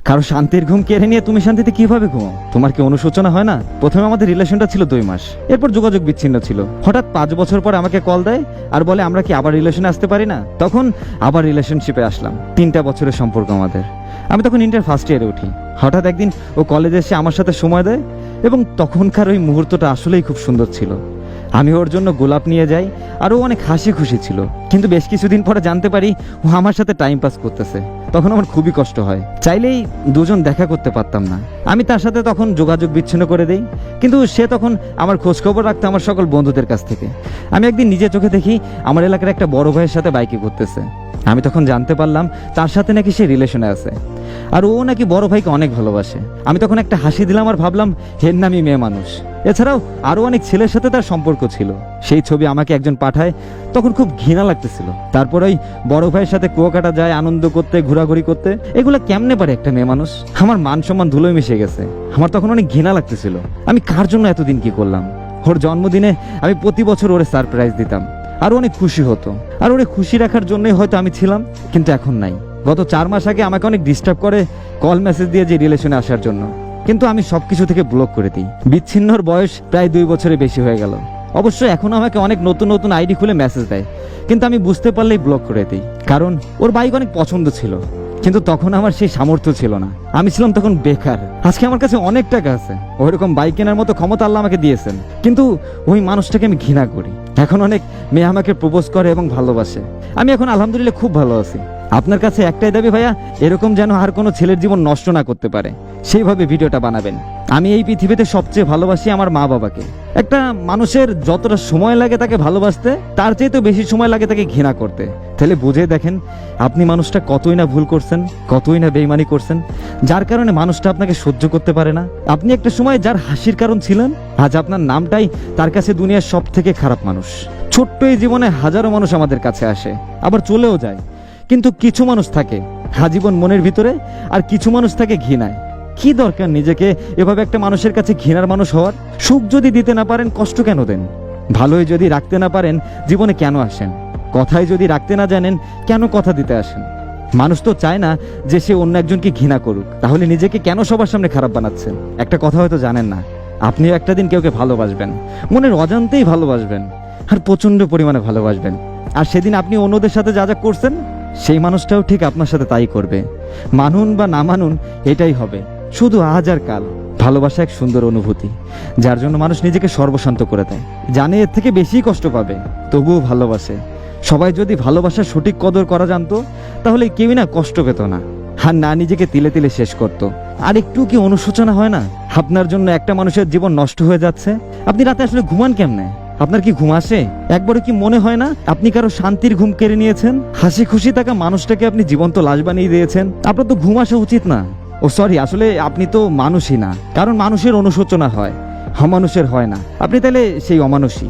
কারো শান্তির ঘুম কেড়ে নিয়ে তুমি শান্তিতে কিভাবে ঘুমাও? তোমার কি অনুশোচনা হয় না? প্রথমে আমাদের রিলেশনটা ছিল 2 মাস, এরপর যোগাযোগ বিচ্ছিন্ন ছিল। হঠাৎ 5 বছর পর আমাকে কল দেয় আর বলে আমরা কি আবার রিলেশনে আসতে পারি না? তখন আবার রিলেশনশিপে আসলাম। 3টা বছরের সম্পর্ক আমাদের। আমি তখন ইন্টার ফার্স্ট ইয়ারে উঠি। হঠাৎ একদিন ও কলেজে এসে আমার সাথে সময় দেয় এবং তখনকার ওই মুহূর্তটা আসলেই খুব সুন্দর ছিল। আমি ওর জন্য গোলাপ নিয়ে যাই আর ও অনেক হাসি খুশি ছিল। কিন্তু বেশ কিছুদিন পরে জানতে পারি ও আমার সাথে টাইম পাস করতেছে। তখন আমার খুবই কষ্ট হয়। চাইলেই দুজন দেখা করতে পারতাম না। আমি তার সাথে তখন যোগাযোগ বিচ্ছিন্ন করে দেই। কিন্তু সে তখন আমার খোঁজখবর রাখতো আমার সকল বন্ধুদের কাছ থেকে। আমি একদিন নিজে চোখে দেখি আমার এলাকার একটা বড় ভাইয়ের সাথে বাইকে ঘুরতেছে। আমি তখন জানতে পারলাম তার সাথে নাকি সে রিলেশনে আছে আর ও নাকি বড় ভাইকে অনেক ভালোবাসে। আমি তখন একটা হাসি দিলাম আর ভাবলাম এর নামই মেয়ে মানুষ। এছাড়াও আরো অনেক ছেলের সাথে তার সম্পর্ক ছিল। সেই ছবি আমাকে একজন পাঠায়, তখন খুব ঘৃণা লাগতেছিল। তারপর ওই বড় ভাইয়ের সাথে কুয়াকাটা যায় আনন্দ করতে, ঘোরাঘুরি করতে। এগুলো কেমনে পারে একটা মেয়ে মানুষ? আমার মান সম্মান ধুলোয় মিশে গেছে। আমার তখন অনেক ঘৃণা লাগতেছিল। আমি কার জন্য এতদিন কি করলাম? ওর জন্মদিনে আমি প্রতি বছর ওরে সারপ্রাইজ দিতাম আর অনেক খুশি হতো। আর ওরে খুশি রাখার জন্যই হয়তো আমি ছিলাম, কিন্তু এখন নাই। গত 4 মাস আগে আমাকে অনেক ডিস্টার্ব করে কল মেসেজ দিয়ে যে রিলেশনে আসার জন্য, কিন্তু আমি সবকিছু থেকে ব্লক করে দিই। বিচ্ছিন্নর বয়স প্রায় 2 বছরের বেশি হয়ে গেল। অবশ্য এখন আমাকে অনেক নতুন নতুন আইডি খুলে মেসেজ দেয়, কিন্তু আমি বুঝতে পারলেই ব্লক করে দিই। কারণ ওর বাইক অনেক পছন্দ ছিল, কিন্তু তখন আমার সেই সামর্থ্য ছিল না। আমি ছিলাম তখন বেকার। আজকে আমার কাছে অনেক টাকা আছে, ওইরকম বাইক কেনার মতো ক্ষমতা আল্লাহ আমাকে দিয়েছেন, কিন্তু ওই মানুষটাকে আমি ঘৃণা করি। এখন অনেক মেয়ে আমাকে প্রপোজ করে এবং ভালোবাসে। আমি এখন আলহামদুলিল্লাহ খুব ভালো আছি। আপনার কাছে একটাই দাবি ভাইয়া, এরকম যেন আর কোনো ছেলের জীবন নষ্ট না করতে পারে সেইভাবে ভিডিওটা বানাবেন। আমি এই পৃথিবীতে সবচেয়ে ভালোবাসি আমার মা বাবাকে। একটা মানুষের যতটা সময় লাগে তাকে ভালোবাসতে, তার চেয়ে তো বেশি সময় লাগে তাকে ঘৃণা করতে। তাহলে বুঝে দেখেন আপনি মানুষটা কতই না ভুল করছেন, কতই না বেইমানি করছেন, যার কারণে মানুষটা আপনাকে সহ্য করতে পারে না। আপনি একটা সময় যার হাসির কারণ ছিলেন, আজ আপনার নামটাই তার কাছে দুনিয়ার সব থেকে খারাপ মানুষ। ছোট্ট এই জীবনে হাজারো মানুষ আমাদের কাছে আসে, আবার চলেও যায়, কিন্তু কিছু মানুষ থাকে আজীবন মনের ভিতরে, আর কিছু মানুষ থাকে ঘৃণায়। কি দরকার নিজেকে এভাবে একটা মানুষের কাছে ঘৃণার মানুষ হওয়ার? সুখ যদি দিতে না পারেন কষ্ট কেন দেন? ভালোই যদি রাখতে না পারেন জীবনে কেন আসেন? কথায় যদি রাখতে না জানেন কেন কথা দিতে আসেন? মানুষ তো চায় না যে সে অন্য একজনকে ঘৃণা করুক, তাহলে নিজেকে কেন সবার সামনে খারাপ বানাচ্ছেন? একটা কথা হয়তো জানেন না, আপনিও একটা দিন কেউকে ভালোবাসবেন, মনের অজান্তেই ভালোবাসবেন, আর প্রচন্ড পরিমাণে ভালোবাসবেন। আর সেদিন আপনি অন্যদের সাথে যা যা করছেন সেই মানুষটাও ঠিক আপনার সাথে তাই করবে। মানুন বা না মানুন এটাই হবে, শুধু আজ আর কাল। ভালোবাসা এক সুন্দর অনুভূতি, যার জন্য মানুষ নিজেকে সর্বশান্ত করে দেয়, জানে এর থেকে বেশি কষ্ট পাবে, তবুও ভালোবাসে। সবাই যদি ভালোবাসার সঠিক কদর করা জানতো, তাহলে কেউই না কষ্ট পেত না, আর না নিজেকে তিলে তিলে শেষ করত। আর একটু কি অনুশোচনা হয় না? আপনার জন্য একটা মানুষের জীবন নষ্ট হয়ে যাচ্ছে, আপনি রাতে আসলে ঘুমান কেমনে? আপনার কি ঘুম আসে? একবারও কি মনে হয় না আপনি কারো শান্তির ঘুম কেড়ে নিয়েছেন? হাসি খুশি থাকা মানুষটাকে আপনি জীবন্ত লাশ বানিয়ে দিয়েছেন। আপনার তো ঘুম আসা উচিত না। ও সরি, আসলে আপনি তো মানুষই না, কারণ মানুষের অনুশোচনা হয়, অমানুষের হয় না। আপনি তাহলে সেই অমানুষই।